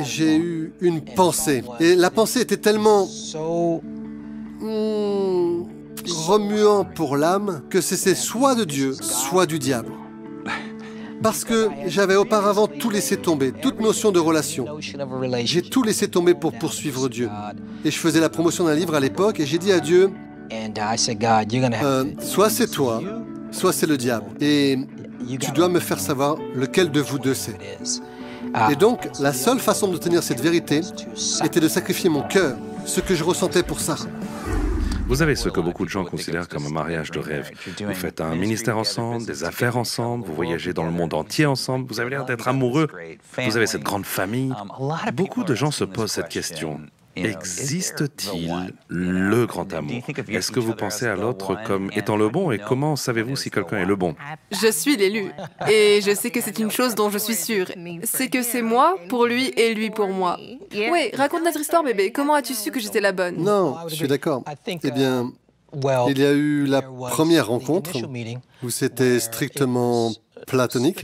J'ai eu une pensée. Et la pensée était tellement remuant pour l'âme que c'était soit de Dieu, soit du diable. Parce que j'avais auparavant tout laissé tomber, toute notion de relation. J'ai tout laissé tomber pour poursuivre Dieu. Et je faisais la promotion d'un livre à l'époque et j'ai dit à Dieu, soit c'est toi, soit c'est le diable. Et tu dois me faire savoir lequel de vous deux c'est. Et donc, la seule façon d'obtenir cette vérité était de sacrifier mon cœur, ce que je ressentais pour Sarah. Vous avez ce que beaucoup de gens considèrent comme un mariage de rêve. Vous faites un ministère ensemble, des affaires ensemble, vous voyagez dans le monde entier ensemble, vous avez l'air d'être amoureux, vous avez cette grande famille. Beaucoup de gens se posent cette question. Existe-t-il le grand amour? Est-ce que vous pensez à l'autre comme étant le bon et comment savez-vous si quelqu'un est le bon? Je suis l'élu et je sais que c'est une chose dont je suis sûre. C'est que c'est moi pour lui et lui pour moi. Oui, raconte notre histoire, bébé. Comment as-tu su que j'étais la bonne? Non, je suis d'accord. Eh bien, il y a eu la première rencontre où c'était strictement platonique.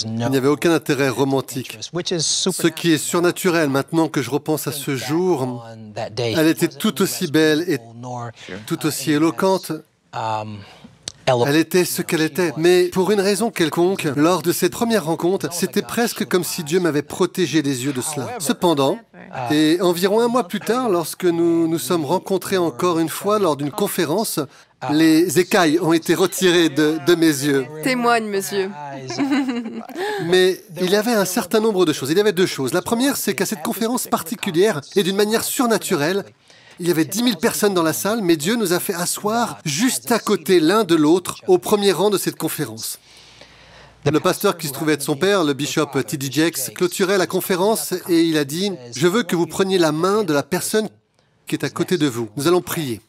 Il n'y avait aucun intérêt romantique. Ce qui est surnaturel maintenant que je repense à ce jour, elle était tout aussi belle et tout aussi éloquente. Elle était ce qu'elle était. Mais pour une raison quelconque, lors de cette première rencontre, c'était presque comme si Dieu m'avait protégé des yeux de cela. Cependant, et environ un mois plus tard, lorsque nous nous sommes rencontrés encore une fois lors d'une conférence, les écailles ont été retirées de mes yeux. Témoigne, monsieur. Mais il y avait un certain nombre de choses. Il y avait deux choses. La première, c'est qu'à cette conférence particulière et d'une manière surnaturelle, il y avait 10 000 personnes dans la salle, mais Dieu nous a fait asseoir juste à côté l'un de l'autre au premier rang de cette conférence. Le pasteur qui se trouvait être son père, le bishop T.D. Jakes, clôturait la conférence et il a dit « Je veux que vous preniez la main de la personne qui est à côté de vous. Nous allons prier. »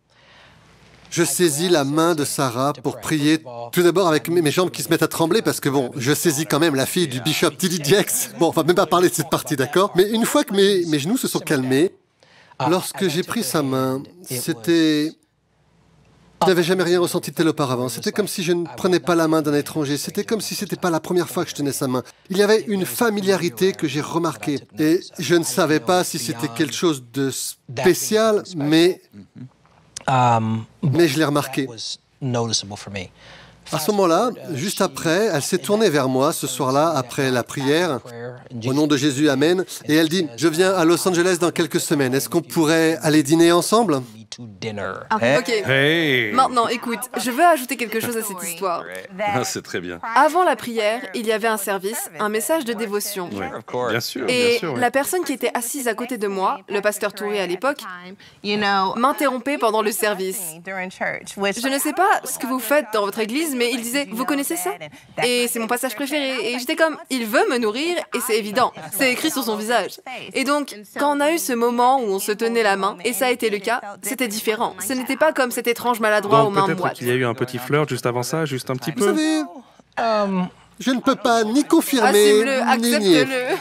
Je saisis la main de Sarah pour prier, tout d'abord avec mes jambes qui se mettent à trembler parce que bon, je saisis quand même la fille du bishop T.D. Jakes. Bon, on va même pas parler de cette partie, d'accord? Mais une fois que mes genoux se sont calmés, lorsque j'ai pris sa main, c'était... Je n'avais jamais rien ressenti de tel auparavant. C'était comme si je ne prenais pas la main d'un étranger. C'était comme si ce n'était pas la première fois que je tenais sa main. Il y avait une familiarité que j'ai remarquée. Et je ne savais pas si c'était quelque chose de spécial, mais je l'ai remarqué. À ce moment-là, juste après, elle s'est tournée vers moi ce soir-là, après la prière, au nom de Jésus, Amen, et elle dit, je viens à Los Angeles dans quelques semaines, est-ce qu'on pourrait aller dîner ensemble? Ok. Hey! Maintenant, écoute, je veux ajouter quelque chose à cette histoire. Ah, c'est très bien. Avant la prière, il y avait un service, un message de dévotion. Oui, bien sûr, Et bien sûr. Oui. la personne qui était assise à côté de moi, le pasteur Touré à l'époque, m'interrompait pendant le service. Je ne sais pas ce que vous faites dans votre église, mais il disait, vous connaissez ça? Et c'est mon passage préféré. Et j'étais comme, il veut me nourrir, et c'est évident. C'est écrit sur son visage. Et donc, quand on a eu ce moment où on se tenait la main, et ça a été le cas, c'était différent. Ce n'était pas comme cet étrange maladroit aux Donc mains peut-être moites. qu'il y a eu un petit flirt juste avant ça, juste un petit Vous peu. savez, je ne peux pas ni confirmer, Assume-le, ni nier. accepte-le.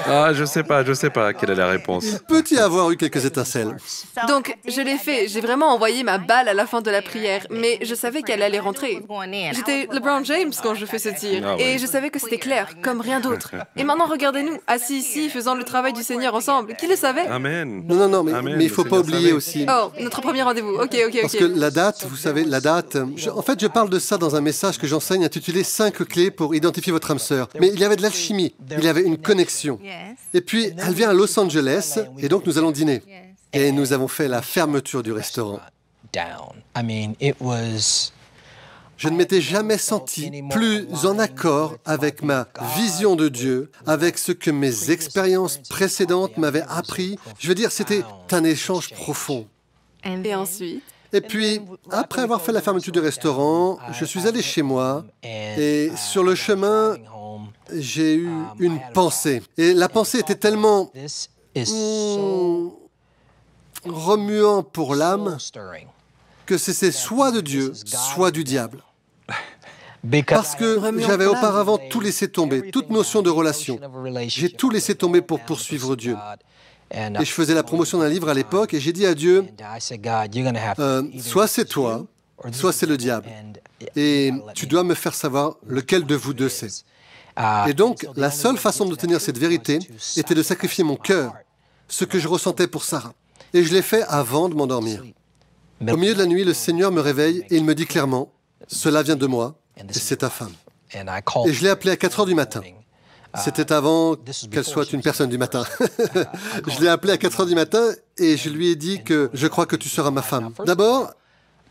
Ah, je sais pas quelle est la réponse. Il peut y avoir eu quelques étincelles. Donc, je l'ai fait. J'ai vraiment envoyé ma balle à la fin de la prière, mais je savais qu'elle allait rentrer. J'étais LeBron James quand je fais ce tir, Ah ouais. et je savais que c'était clair, comme rien d'autre. Et maintenant, regardez-nous, assis ici, faisant le travail du Seigneur ensemble. Qui le savait? Amen. Non, mais Amen, il ne faut le pas Seigneur oublier savait. aussi. Oh, notre premier rendez-vous. Ok. Parce que la date, vous savez, la date... En fait, je parle de ça dans un message que j'enseigne intitulé « 5 clés pour identifier votre âme sœur ». Mais il y avait de l'alchimie, il y avait une connexion. Et puis, elle vient à Los Angeles, et donc nous allons dîner. Et nous avons fait la fermeture du restaurant. Je ne m'étais jamais senti plus en accord avec ma vision de Dieu, avec ce que mes expériences précédentes m'avaient appris. Je veux dire, c'était un échange profond. Et ensuite? Et puis, après avoir fait la fermeture du restaurant, je suis allé chez moi et sur le chemin, j'ai eu une pensée. Et la pensée était tellement remuant pour l'âme que c'était soit de Dieu, soit du diable. Parce que j'avais auparavant tout laissé tomber, toute notion de relation. J'ai tout laissé tomber pour poursuivre Dieu. Et je faisais la promotion d'un livre à l'époque et j'ai dit à Dieu, soit c'est toi, soit c'est le diable. Et tu dois me faire savoir lequel de vous deux c'est. Et donc, la seule façon d'obtenir cette vérité était de sacrifier mon cœur, ce que je ressentais pour Sarah. Et je l'ai fait avant de m'endormir. Au milieu de la nuit, le Seigneur me réveille et il me dit clairement, « Cela vient de moi et c'est ta femme. » Et je l'ai appelée à 4 heures du matin. C'était avant qu'elle soit une personne du matin. Je l'ai appelée à 4 heures du matin et je lui ai dit que je crois que tu seras ma femme. D'abord,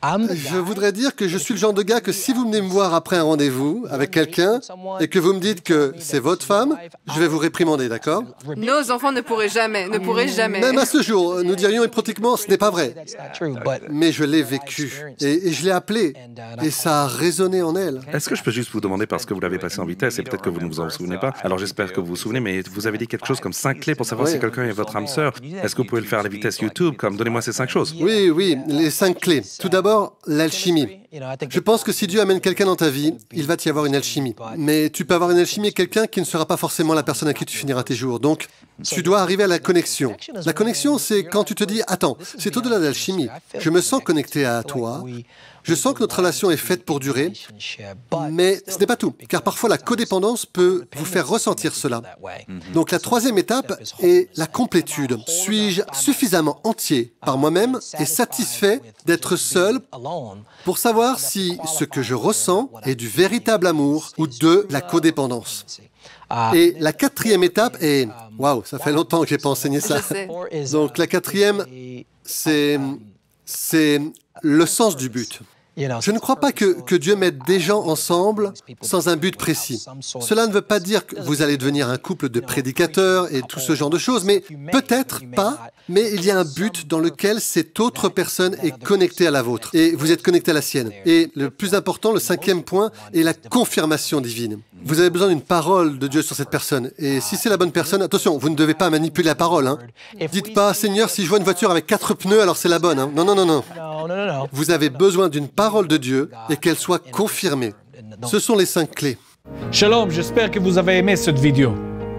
je voudrais dire que je suis le genre de gars que si vous venez me voir après un rendez-vous avec quelqu'un et que vous me dites que c'est votre femme, je vais vous réprimander, d'accord? Nos enfants ne pourraient jamais. Même à ce jour, nous dirions hypothétiquement, ce n'est pas vrai. Mais je l'ai vécu et je l'ai appelée et ça a résonné en elle. Est-ce que je peux juste vous demander, parce que vous l'avez passé en vitesse et peut-être que vous ne vous en souvenez pas, alors j'espère que vous vous souvenez, mais vous avez dit quelque chose comme 5 clés pour savoir si quelqu'un est votre âme sœur. Est-ce que vous pouvez le faire à la vitesse YouTube, comme donnez-moi ces 5 choses? Oui, les 5 clés. Tout d'abord, l'alchimie. Je pense que si Dieu amène quelqu'un dans ta vie, il va y avoir une alchimie. Mais tu peux avoir une alchimie avec quelqu'un qui ne sera pas forcément la personne à qui tu finiras tes jours. Donc, tu dois arriver à la connexion. La connexion, c'est quand tu te dis, attends, c'est au-delà de l'alchimie. Je me sens connecté à toi. Je sens que notre relation est faite pour durer, mais ce n'est pas tout, car parfois la codépendance peut vous faire ressentir cela. Donc la troisième étape est la complétude. Suis-je suffisamment entier par moi-même et satisfait d'être seul pour savoir si ce que je ressens est du véritable amour ou de la codépendance? Et la quatrième étape est... Waouh, ça fait longtemps que je n'ai pas enseigné ça. Donc la quatrième, c'est le sens du but. Je ne crois pas que Dieu mette des gens ensemble sans un but précis. Cela ne veut pas dire que vous allez devenir un couple de prédicateurs et tout ce genre de choses, mais peut-être pas, mais il y a un but dans lequel cette autre personne est connectée à la vôtre et vous êtes connecté à la sienne. Et le plus important, le 5e point, est la confirmation divine. Vous avez besoin d'une parole de Dieu sur cette personne. Et si c'est la bonne personne, attention, vous ne devez pas manipuler la parole. Dites pas, Seigneur, si je vois une voiture avec 4 pneus, alors c'est la bonne. Non. Vous avez besoin d'une parole de Dieu et qu'elle soit confirmée. Ce sont les 5 clés. Shalom, j'espère que vous avez aimé cette vidéo.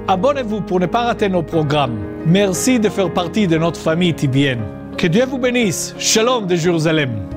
Abonnez-vous pour ne pas rater nos programmes. Merci de faire partie de notre famille TBN. Que Dieu vous bénisse. Shalom de Jérusalem.